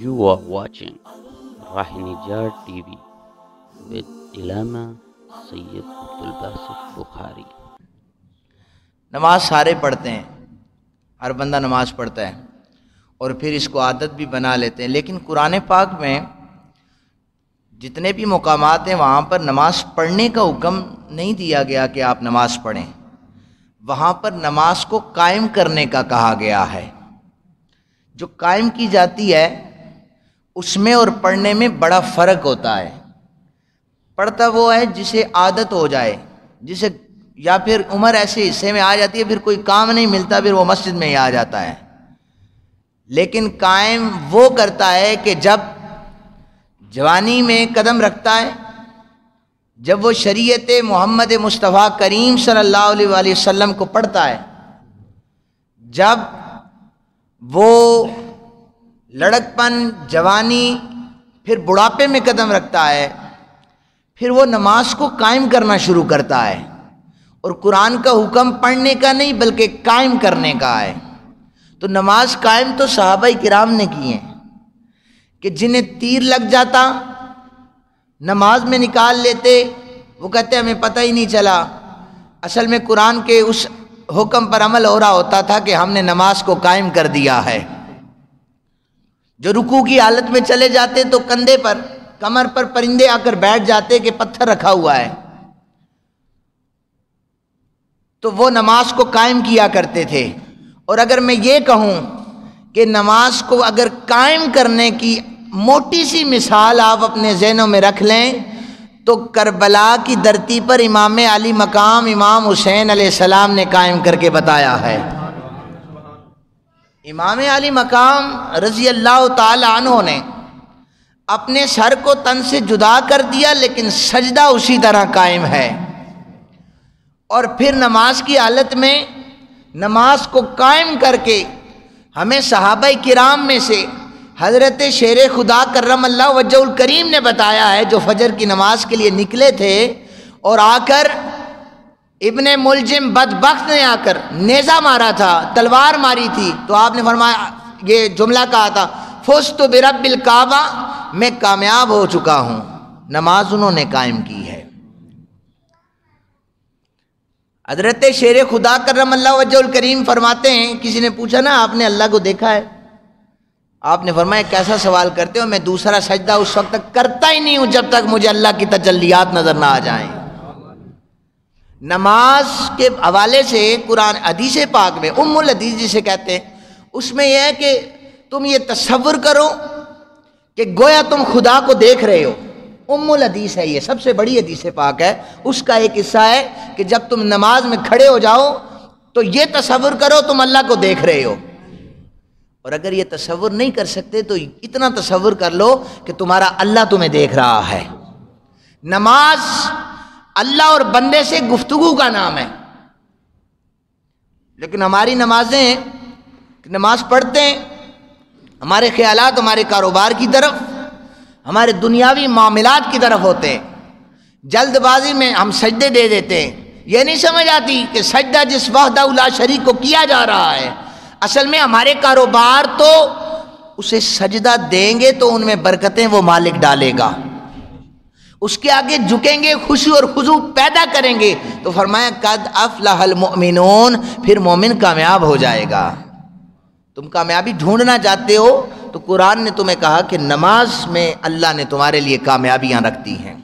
You are watching Rahinijar TV with Ilama Sayyid Abdul Basit Bukhari. نماز سارے پڑھتے ہیں، ہر بندہ نماز پڑھتا ہے اور پھر اس کو عادت بھی بنا لیتے ہیں، لیکن قرآن پاک میں جتنے بھی مقامات ہیں وہاں پر نماز پڑھنے کا حکم نہیں دیا گیا کہ آپ نماز پڑھیں، وہاں پر نماز کو قائم کرنے کا کہا گیا ہے۔ جو قائم کی جاتی ہے اس میں اور پڑھنے میں بڑا فرق ہوتا ہے۔ پڑھتا وہ ہے جسے عادت ہو جائے، جسے یا پھر عمر ایسے حصے میں آ جاتی ہے، پھر کوئی کام نہیں ملتا، پھر وہ مسجد میں ہی آ جاتا ہے۔ لیکن قائم وہ کرتا ہے کہ جب جوانی میں قدم رکھتا ہے، جب وہ شریعت محمد مصطفیٰ کریم صلی اللہ علیہ وآلہ وسلم کو پڑھتا ہے، جب وہ لڑکپن، جوانی، پھر بڑھاپے میں قدم رکھتا ہے، پھر وہ نماز کو قائم کرنا شروع کرتا ہے۔ اور قرآن کا حکم پڑھنے کا نہیں بلکہ قائم کرنے کا ہے۔ تو نماز قائم تو صحابہ کرام نے کی ہیں کہ جنہیں تیر لگ جاتا نماز میں نکال لیتے، وہ کہتے ہمیں پتہ ہی نہیں چلا، اصل میں قرآن کے اس حکم پر عمل ہو رہا ہوتا تھا کہ ہم نے نماز کو قائم کر دیا ہے۔ جو رکوع کی حالت میں چلے جاتے تو کندھے پر، کمر پر پرندے آ کر بیٹھ جاتے کہ پتھر رکھا ہوا ہے، تو وہ نماز کو قائم کیا کرتے تھے۔ اور اگر میں یہ کہوں کہ نماز کو اگر قائم کرنے کی موٹی سی مثال آپ اپنے ذہنوں میں رکھ لیں تو کربلا کی دھرتی پر امام علی مقام امام حسین علیہ السلام نے قائم کر کے بتایا ہے۔ امام علی مقام رضی اللہ تعالی عنہ نے اپنے سر کو تن سے جدا کر دیا، لیکن سجدہ اسی طرح قائم ہے۔ اور پھر نماز کی حالت میں نماز کو قائم کر کے ہمیں صحابہ کرام میں سے حضرت شیر خدا کرم اللہ وجہ الکریم نے بتایا ہے، جو فجر کی نماز کے لیے نکلے تھے اور آ کر ابن ملجم بدبخت نے آ کر نیزہ مارا تھا، تلوار ماری تھی، تو آپ نے فرمایا، یہ جملہ کہا تھا، فزت برب الکعبہ، میں کامیاب ہو چکا ہوں۔ نماز انہوں نے قائم کی ہے۔ حضرت شیر خدا کرم اللہ وجہ الکریم فرماتے ہیں، کسی نے پوچھا نا آپ نے اللہ کو دیکھا ہے؟ آپ نے فرمایا کیسا سوال کرتے ہو، میں دوسرا سجدہ اس وقت تک کرتا ہی نہیں ہوں جب تک مجھے اللہ کی تجلیات نظر نہ آ جائیں۔ نماز کے حوالے سے قرآن حدیث پاک میں ام الحدیث جسے کہتے ہیں، اس میں یہ ہے کہ تم یہ تصور کرو کہ گویا تم خدا کو دیکھ رہے ہو۔ ام الحدیث ہے، یہ سب سے بڑی حدیث پاک ہے۔ اس کا ایک حصہ ہے کہ جب تم نماز میں کھڑے ہو جاؤ تو یہ تصور کرو تم اللہ کو دیکھ رہے ہو۔ اور اگر یہ تصور نہیں کر سکتے تو اتنا تصور کر لو کہ تمہارا اللہ تمہیں دیکھ رہا ہے۔ نماز اللہ اور بندے سے گفتگو کا نام ہے، لیکن ہماری نمازیں، نماز پڑھتے ہیں، ہمارے خیالات ہمارے کاروبار کی طرف، ہمارے دنیاوی معاملات کی طرف ہوتے ہیں۔ جلد بازی میں ہم سجدے دے دیتے ہیں، یہ نہیں سمجھ آتی کہ سجدہ جس وحدہ لا شریک کو کیا جا رہا ہے، اصل میں ہمارے کاروبار تو اسے سجدہ دیں گے تو ان میں برکتیں وہ مالک ڈالے گا، اس کے آگے جھکیں گے، خوشی اور خضوع پیدا کریں گے، تو فرمایا قد افلح المؤمنون، پھر مومن کامیاب ہو جائے گا۔ تم کامیابی ڈھونڈنا چاہتے ہو تو قرآن نے تمہیں کہا کہ نماز میں اللہ نے تمہارے لیے کامیابیاں رکھتی ہیں۔